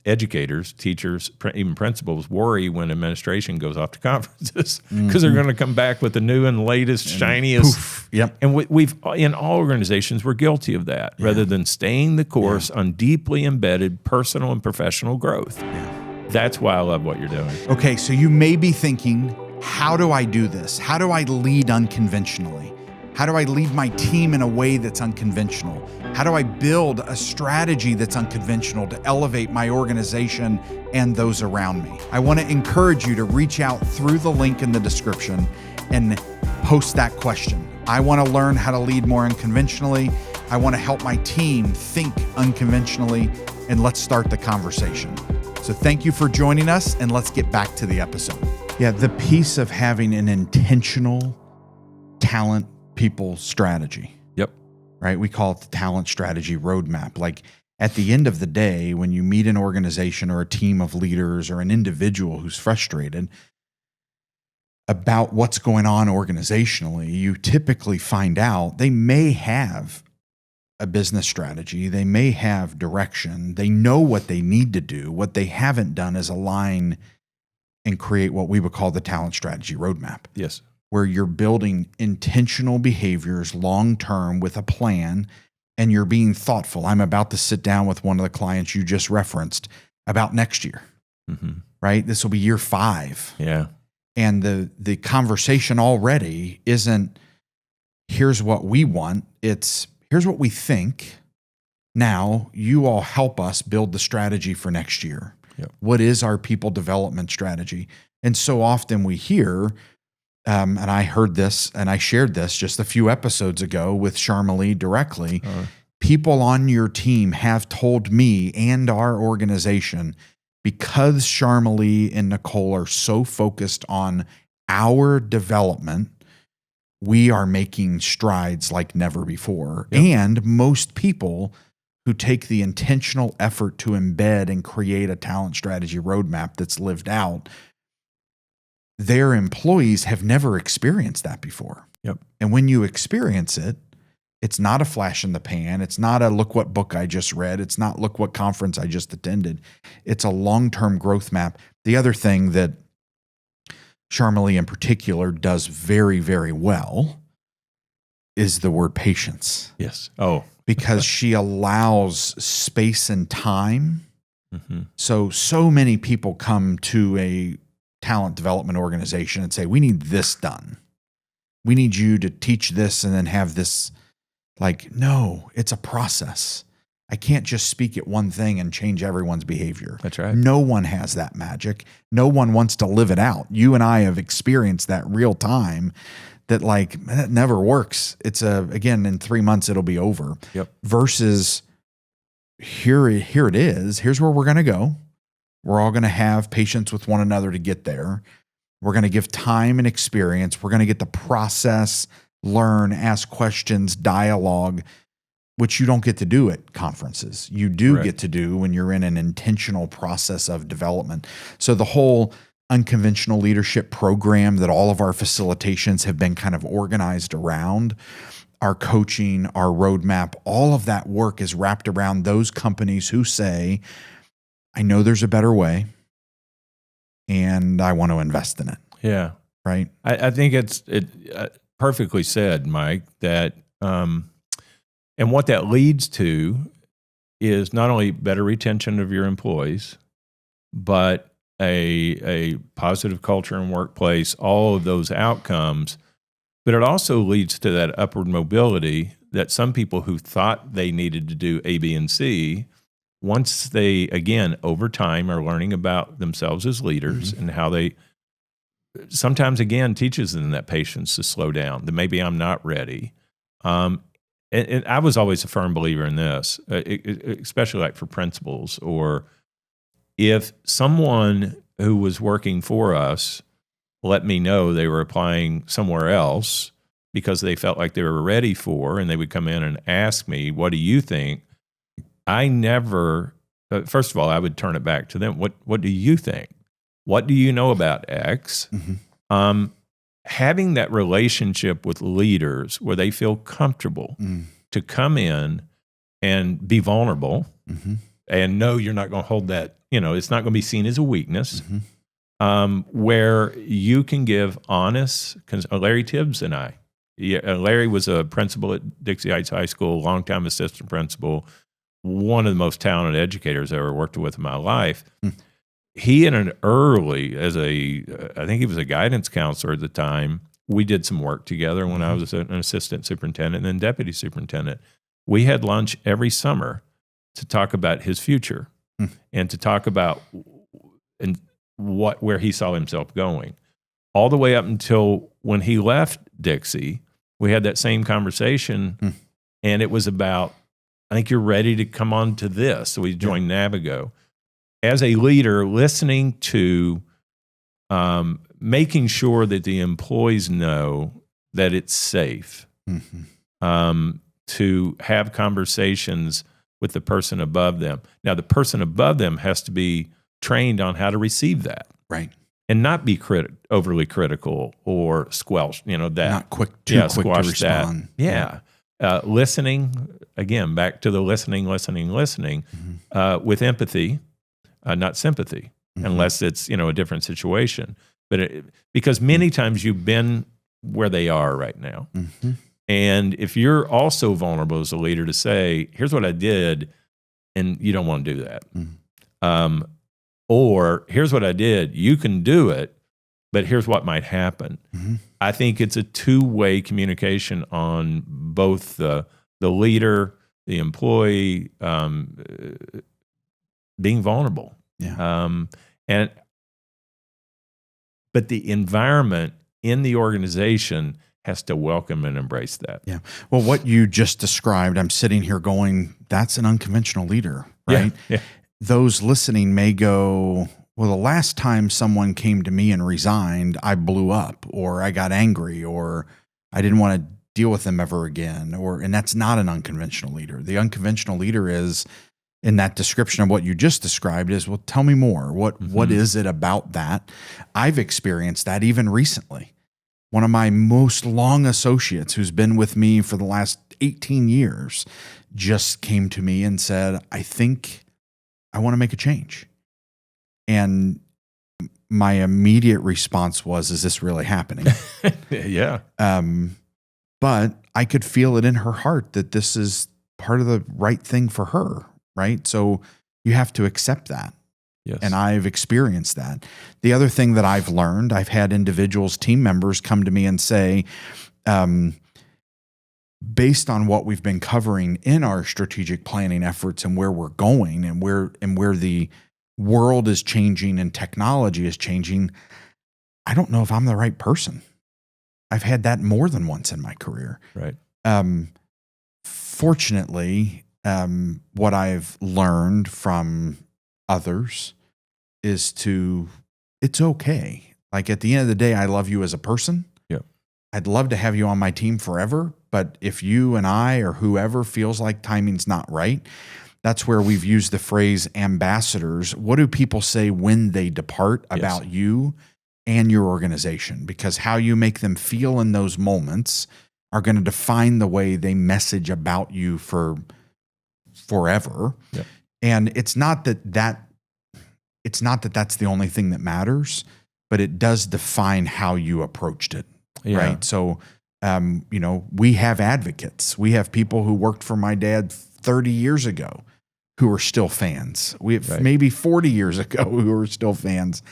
educators, teachers, even principals worry when administration goes off to conferences, because they're going to come back with the new and latest, shiniest. Poof. Yep. And we've in all organizations, we're guilty of that, rather than staying the course on deeply embedded personal and professional growth. That's why I love what you're doing. Okay, so you may be thinking, how do I do this? How do I lead unconventionally? How do I lead my team in a way that's unconventional? How do I build a strategy that's unconventional to elevate my organization and those around me? I want to encourage you to reach out through the link in the description and post that question. I want to learn how to lead more unconventionally. I want to help my team think unconventionally, and let's start the conversation. So thank you for joining us, and let's get back to the episode. Yeah, the piece of having an intentional talent people strategy. Yep. Right? We call it the talent strategy roadmap. Like, at the end of the day, when you meet an organization or a team of leaders or an individual who's frustrated about what's going on organizationally, you typically find out they may have a business strategy. They may have direction. They know what they need to do. What they haven't done is align and create what we would call the talent strategy roadmap. Yes. Where you're building intentional behaviors long-term with a plan, and you're being thoughtful. I'm about to sit down with one of the clients you just referenced about next year, right? This will be year 5. Yeah. And the conversation already isn't, here's what we want. It's, here's what we think. Now, you all help us build the strategy for next year. Yep. What is our people development strategy? And so often we hear, and I heard this and I shared this just a few episodes ago with Sharmalee directly. People on your team have told me and our organization, because Sharmalee and Nicole are so focused on our development, we are making strides like never before. Yep. And most people who take the intentional effort to embed and create a talent strategy roadmap that's lived out, their employees have never experienced that before. Yep. And when you experience it, it's not a flash in the pan. It's not a look what book I just read. It's not look what conference I just attended. It's a long-term growth map. The other thing that Sharmalee in particular does very, very well is the word patience. Yes. Oh. Because she allows space and time. So many people come to a talent development organization and say, we need this done. We need you to teach this and then have this. Like, no, it's a process. I can't just speak at one thing and change everyone's behavior. That's right. No one has that magic. No one wants to live it out. You and I have experienced that real time that like, that never works. It's again, in 3 months, it'll be over. Yep. Versus here it is. Here's where we're going to go. We're all going to have patience with one another to get there. We're going to give time and experience. We're going to get the process, learn, ask questions, dialogue, which you don't get to do at conferences. You do get to do when you're in an intentional process of development. So the whole unconventional leadership program that all of our facilitations have been kind of organized around, our coaching, our roadmap, all of that work is wrapped around those companies who say, I know there's a better way and I want to invest in it. Yeah. Right. I think it's perfectly said, Mike, that, and what that leads to is not only better retention of your employees, but a positive culture and workplace, all of those outcomes. But it also leads to that upward mobility that some people who thought they needed to do A, B, and C, once they, again, over time are learning about themselves as leaders and how they, sometimes, again, teaches them that patience to slow down, that maybe I'm not ready. And I was always a firm believer in this, especially like for principals, or if someone who was working for us let me know they were applying somewhere else because they felt like they were ready for, and they would come in and ask me, what do you think? I never, first of all, I would turn it back to them. What do you think? What do you know about X? Having that relationship with leaders where they feel comfortable to come in and be vulnerable and know you're not going to hold that, it's not going to be seen as a weakness, where you can give honest, Larry Tibbs and I, Larry was a principal at Dixie Heights High School, longtime assistant principal, one of the most talented educators I ever worked with in my life. He in an early, I think he was a guidance counselor at the time, we did some work together when I was an assistant superintendent and then deputy superintendent. We had lunch every summer to talk about his future and to talk about where he saw himself going. All the way up until when he left Dixie, we had that same conversation, and it was about, I think you're ready to come on to this. So we joined NavGo. As a leader, listening to, making sure that the employees know that it's safe to have conversations with the person above them. Now, the person above them has to be trained on how to receive that. Right. And not be overly critical or squelch, that. Not quick to respond. That. Yeah. Listening, again, back to the listening, with empathy, not sympathy, unless it's, a different situation. But because many times you've been where they are right now. And if you're also vulnerable as a leader to say, here's what I did, and you don't want to do that. Or here's what I did, you can do it, but here's what might happen. I think it's a two-way communication on both the leader, the employee, being vulnerable. Yeah. But the environment in the organization has to welcome and embrace that. Yeah. Well, what you just described, I'm sitting here going, that's an unconventional leader, right? Yeah. Those listening may go, well, the last time someone came to me and resigned, I blew up, or I got angry, or I didn't want to deal with them ever again. And that's not an unconventional leader. The unconventional leader is, in that description of what you just described, is, well, tell me more. What is it about that? I've experienced that even recently. One of my most long associates, who's been with me for the last 18 years, just came to me and said, I think I want to make a change. And my immediate response was, is this really happening? Yeah. But I could feel it in her heart that this is part of the right thing for her, right? So you have to accept that. Yes. And I've experienced that. The other thing that I've learned, I've had individuals, team members come to me and say, based on what we've been covering in our strategic planning efforts and where we're going and where the world is changing and technology is changing, I don't know if I'm the right person. I've had that more than once in my career. Right. Fortunately, what I've learned from others is it's okay. Like, at the end of the day, I love you as a person. Yep. I'd love to have you on my team forever. But if you and I or whoever feels like timing's not right, that's where we've used the phrase ambassadors. What do people say when they depart about you and your organization? Because how you make them feel in those moments are going to define the way they message about you for forever. Yep. And it's not that that's the only thing that matters, but it does define how you approached it. Yeah. Right. So, we have advocates. We have people who worked for my dad 30 years ago who are still fans. We have maybe 40 years ago who are still fans.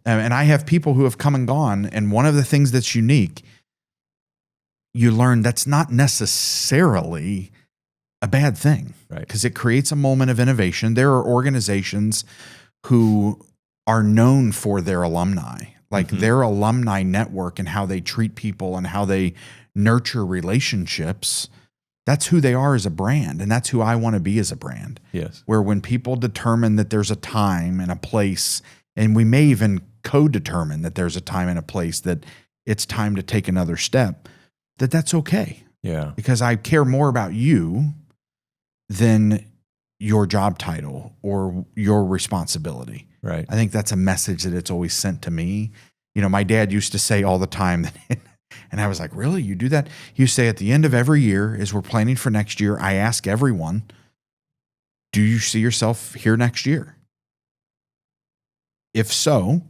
And I have people who have come and gone. And one of the things that's unique, you learn that's not necessarily a bad thing, right? Because it creates a moment of innovation. There are organizations who are known for their alumni, like their alumni network and how they treat people and how they nurture relationships. That's who they are as a brand. And that's who I want to be as a brand. Yes. Where when people determine that there's a time and a place, and we may even co-determine that there's a time and a place that it's time to take another step, that's okay. Yeah. Because I care more about you than your job title or your responsibility. Right. I think that's a message that it's always sent to me. My dad used to say all the time that, and I was like, really? You do that? He used to say at the end of every year, as we're planning for next year, I ask everyone, do you see yourself here next year? If so,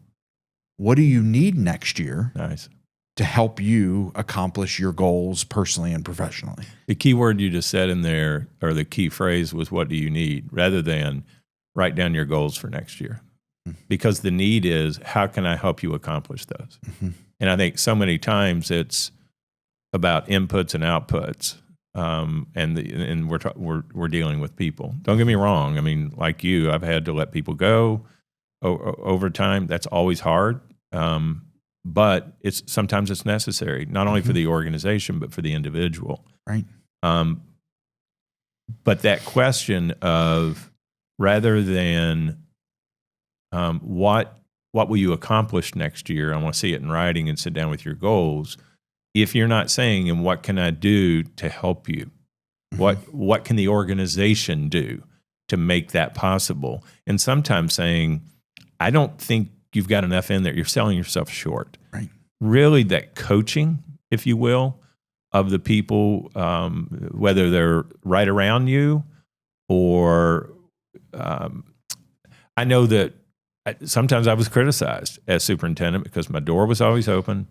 what do you need next year? Nice. To help you accomplish your goals personally and professionally? The key word you just said in there, or the key phrase, was what do you need, rather than write down your goals for next year. Because the need is, how can I help you accomplish those? And I think so many times it's about inputs and outputs, and we're dealing with people. Don't get me wrong. I mean, like you, I've had to let people go over time. That's always hard, but sometimes it's necessary, not only for the organization but for the individual. Right. But that question of, rather than what will you accomplish next year? I want to see it in writing and sit down with your goals. If you're not saying, and what can I do to help you? What can the organization do to make that possible? And sometimes saying, I don't think you've got enough in there. You're selling yourself short. Right. Really, that coaching, if you will, of the people, whether they're right around you or I know that sometimes I was criticized as superintendent because my door was always open.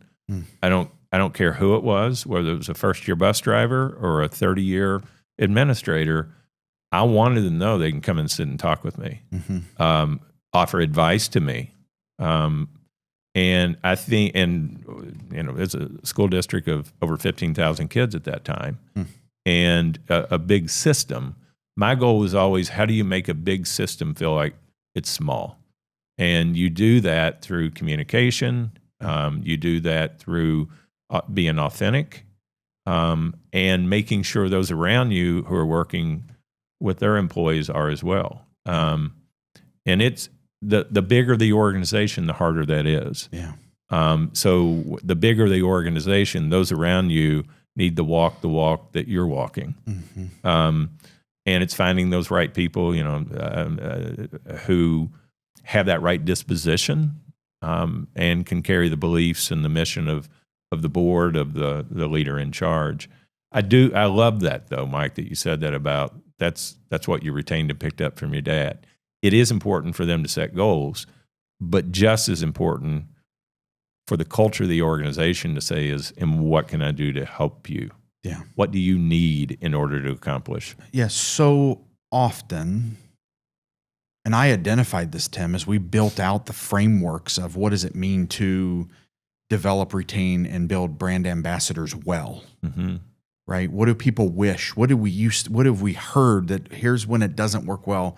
I don't care who it was, whether it was a first-year bus driver or a 30-year administrator. I wanted to know they can come and sit and talk with me, offer advice to me. And I think, it's a school district of over 15,000 kids at that time, and a big system. My goal was always, how do you make a big system feel like it's small? And you do that through communication, You do that through being authentic and making sure those around you who are working with their employees are as well. And it's the bigger the organization, the harder that is. Yeah. So the bigger the organization, those around you need to walk the walk that you're walking. Mm-hmm. And it's finding those right people, who have that right disposition and can carry the beliefs and the mission of the board, of the leader in charge. I love that though, Mike, that you said that about that's what you retained and picked up from your dad. It is important for them to set goals, but just as important for the culture of the organization to say is, and what can I do to help you? Yeah. What do you need in order to accomplish? Yeah. So often, and I identified this, Tim, as we built out the frameworks of what does it mean to develop, retain, and build brand ambassadors well. Mm-hmm. Right? What do people wish? What have we heard that here's when it doesn't work well?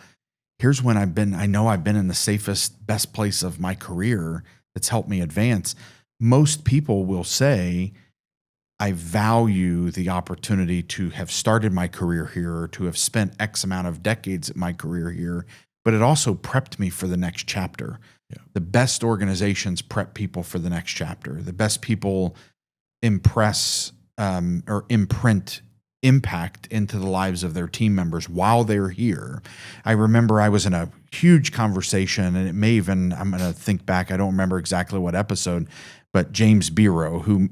Here's when I know I've been in the safest, best place of my career that's helped me advance. Most people will say, I value the opportunity to have started my career here, or to have spent X amount of decades at my career here, but it also prepped me for the next chapter. Yeah. The best organizations prep people for the next chapter. The best people impress or imprint impact into the lives of their team members while they're here. I remember I was in a huge conversation, and it may even, I'm going to think back, I don't remember exactly what episode, but James Biro, who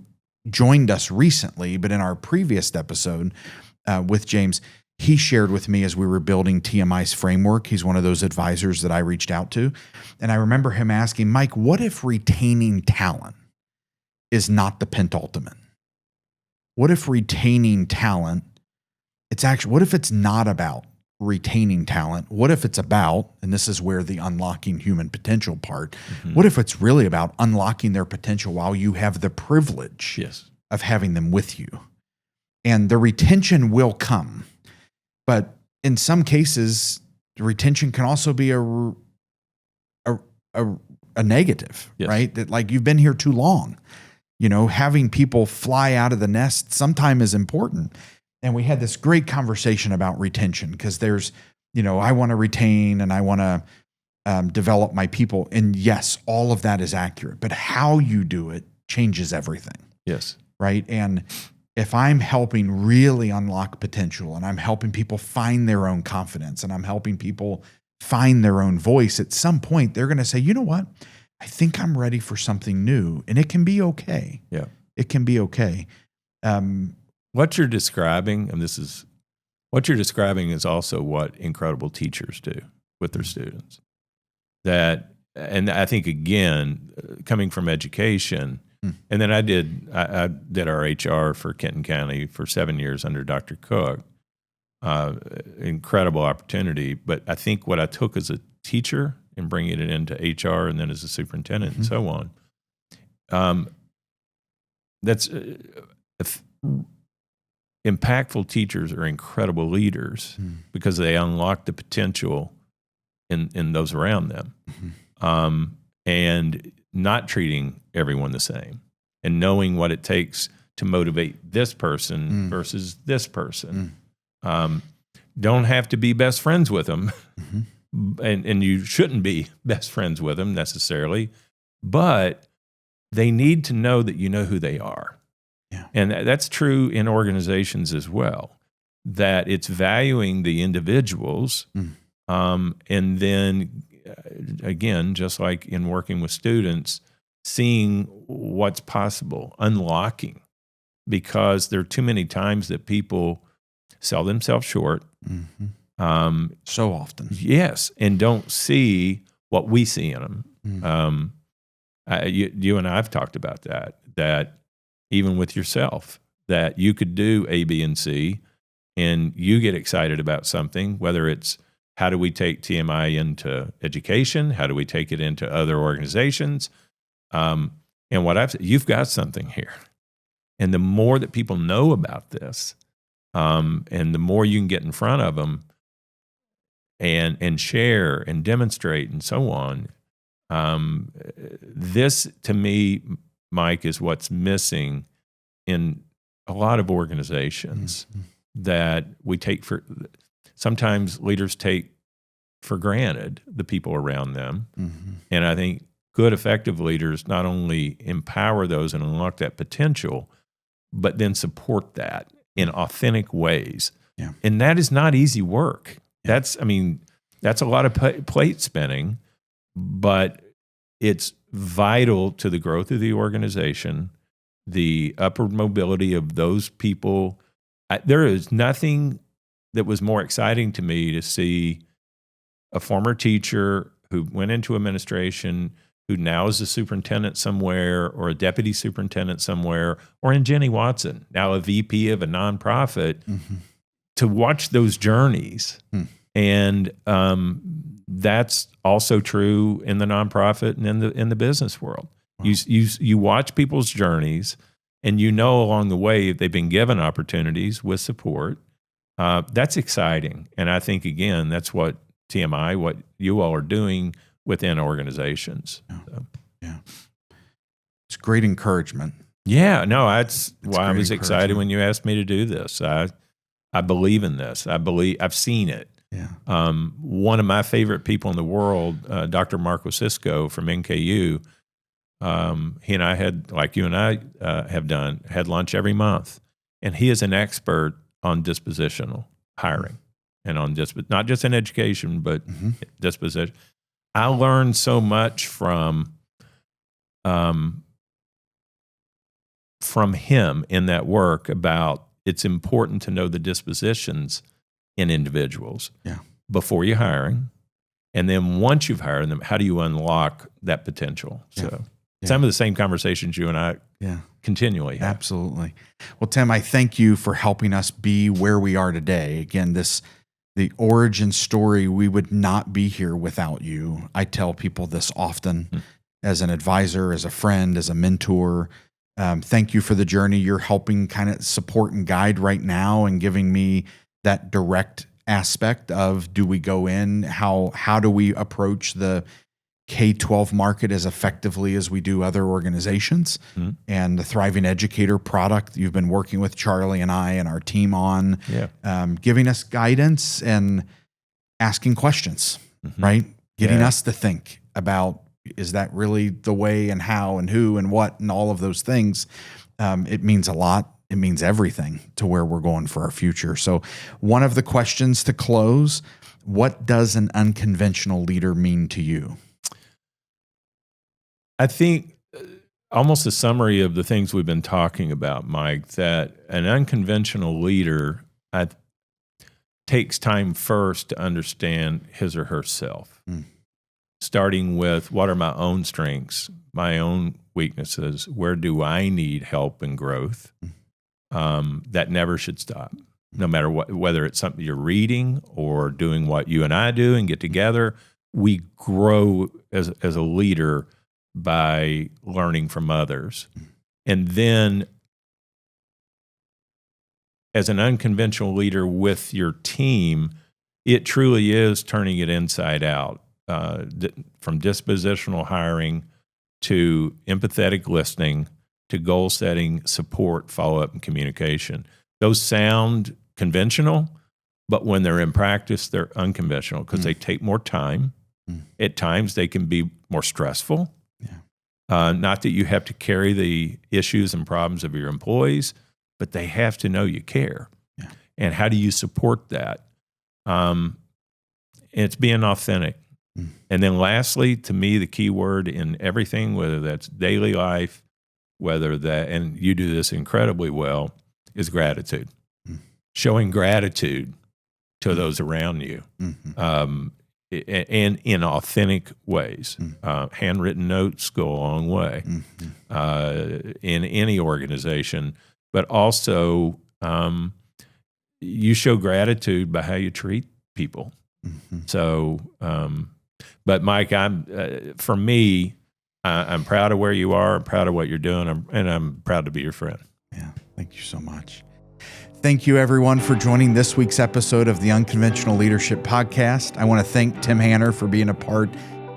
joined us recently, but in our previous episode with James, he shared with me as we were building TMI's framework. He's one of those advisors that I reached out to. And I remember him asking, Mike, what if retaining talent is not the pentultimate? What if retaining talent, what if it's not about retaining talent? What if it's about, and this is where the unlocking human potential part, what if it's really about unlocking their potential while you have the privilege of having them with you? And the retention will come. But in some cases, the retention can also be a negative, right? That like you've been here too long. Having people fly out of the nest sometime is important. And we had this great conversation about retention because there's, I want to retain and I want to develop my people. And yes, all of that is accurate, but how you do it changes everything. Yes. Right. And if I'm helping really unlock potential and I'm helping people find their own confidence and I'm helping people find their own voice, at some point they're going to say, you know what? I think I'm ready for something new, and it can be okay. Yeah. It can be okay. What you're describing, and what you're describing is also what incredible teachers do with their students. And I think, again, coming from education, and then I did our HR for Kenton County for 7 years under Dr. Cook. Incredible opportunity. But I think what I took as a teacher and bringing it into HR and then as a superintendent and so on, that's impactful teachers are incredible leaders because they unlock the potential in those around them. And not treating everyone the same and knowing what it takes to motivate this person versus this person. Don't have to be best friends with them. And you shouldn't be best friends with them necessarily, but they need to know that you know who they are. Yeah. And that's true in organizations as well, that it's valuing the individuals. And then again, just like in working with students, seeing what's possible, unlocking, because there are too many times that people sell themselves short. So often. Yes, and don't see what we see in them. You and I have talked about that even with yourself, that you could do A, B, and C, and you get excited about something, whether it's how do we take TMI into education? How do we take it into other organizations? And what I've said, you've got something here. And the more that people know about this, and the more you can get in front of them and share and demonstrate and so on, This, to me, Mike, is what's missing in a lot of organizations that we take for. Sometimes leaders take for granted the people around them, and I think good, effective leaders not only empower those and unlock that potential, but then support that in authentic ways. Yeah. And that is not easy work. Yeah. That's a lot of plate spinning, but it's vital to the growth of the organization, the upward mobility of those people. There is nothing that was more exciting to me to see a former teacher who went into administration, who now is a superintendent somewhere or a deputy superintendent somewhere, or in Jenny Watson, now a VP of a nonprofit, to watch those journeys. And that's also true in the nonprofit and in the business world. Wow. You watch people's journeys, and you know along the way if they've been given opportunities with support. That's exciting. And I think, again, that's what TMI, what you all are doing within organizations. Yeah. So. Yeah. It's great encouragement. Yeah, no, that's why I was excited when you asked me to do this. I believe in this. I've seen it. Yeah. One of my favorite people in the world, Dr. Marco Cisco from NKU, he and I had, like you and I have done, had lunch every month. And he is an expert on dispositional hiring and on not just in education, but disposition. I learned so much from him in that work about it's important to know the dispositions in individuals before you're hiring. And then once you've hired them, how do you unlock that potential? So some of the same conversations you and I continually have. Absolutely. Well, Tim, I thank you for helping us be where we are today. Again, the origin story, we would not be here without you. I tell people this often as an advisor, as a friend, as a mentor. Thank you for the journey you're helping kind of support and guide right now, and giving me that direct aspect of, do we go in? How do we approach the K-12 market as effectively as we do other organizations? And the Thriving Educator product you've been working with Charlie and I and our team on, giving us guidance and asking questions, right? Getting us to think about, is that really the way, and how and who and what and all of those things? It means a lot. It means everything to where we're going for our future. So one of the questions to close, what does an unconventional leader mean to you? I think almost a summary of the things we've been talking about, Mike, that an unconventional leader takes time first to understand his or herself, starting with, what are my own strengths, my own weaknesses? Where do I need help and growth? That never should stop, no matter whether it's something you're reading or doing what you and I do and get together. We grow as a leader by learning from others. And then as an unconventional leader with your team, it truly is turning it inside out, from dispositional hiring to empathetic listening to goal setting, support, follow-up, and communication. Those sound conventional, but when they're in practice, they're unconventional because they take more time. At times, they can be more stressful. Not that you have to carry the issues and problems of your employees, but they have to know you care. And how do you support that? It's being authentic. And then lastly, to me, the key word in everything, whether that's daily life, whether that, and you do this incredibly well, is gratitude. Showing gratitude to those around you. And in authentic ways. Handwritten notes go a long way in any organization, but also you show gratitude by how you treat people. So, but Mike, for me, I'm proud of where you are. I'm proud of what you're doing, and I'm proud to be your friend. Yeah, thank you so much. Thank you, everyone, for joining this week's episode of the Unconventional Leadership Podcast. I want to thank Tim Hanner for being a part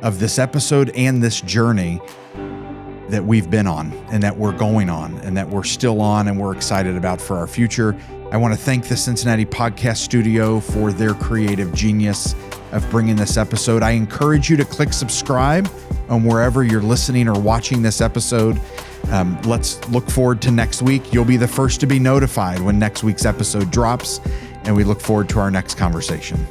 of this episode and this journey that we've been on and that we're going on and that we're still on and we're excited about for our future. I want to thank the Cincinnati Podcast Studio for their creative genius of bringing this episode. I encourage you to click subscribe on wherever you're listening or watching this episode. Let's look forward to next week. You'll be the first to be notified when next week's episode drops, and we look forward to our next conversation.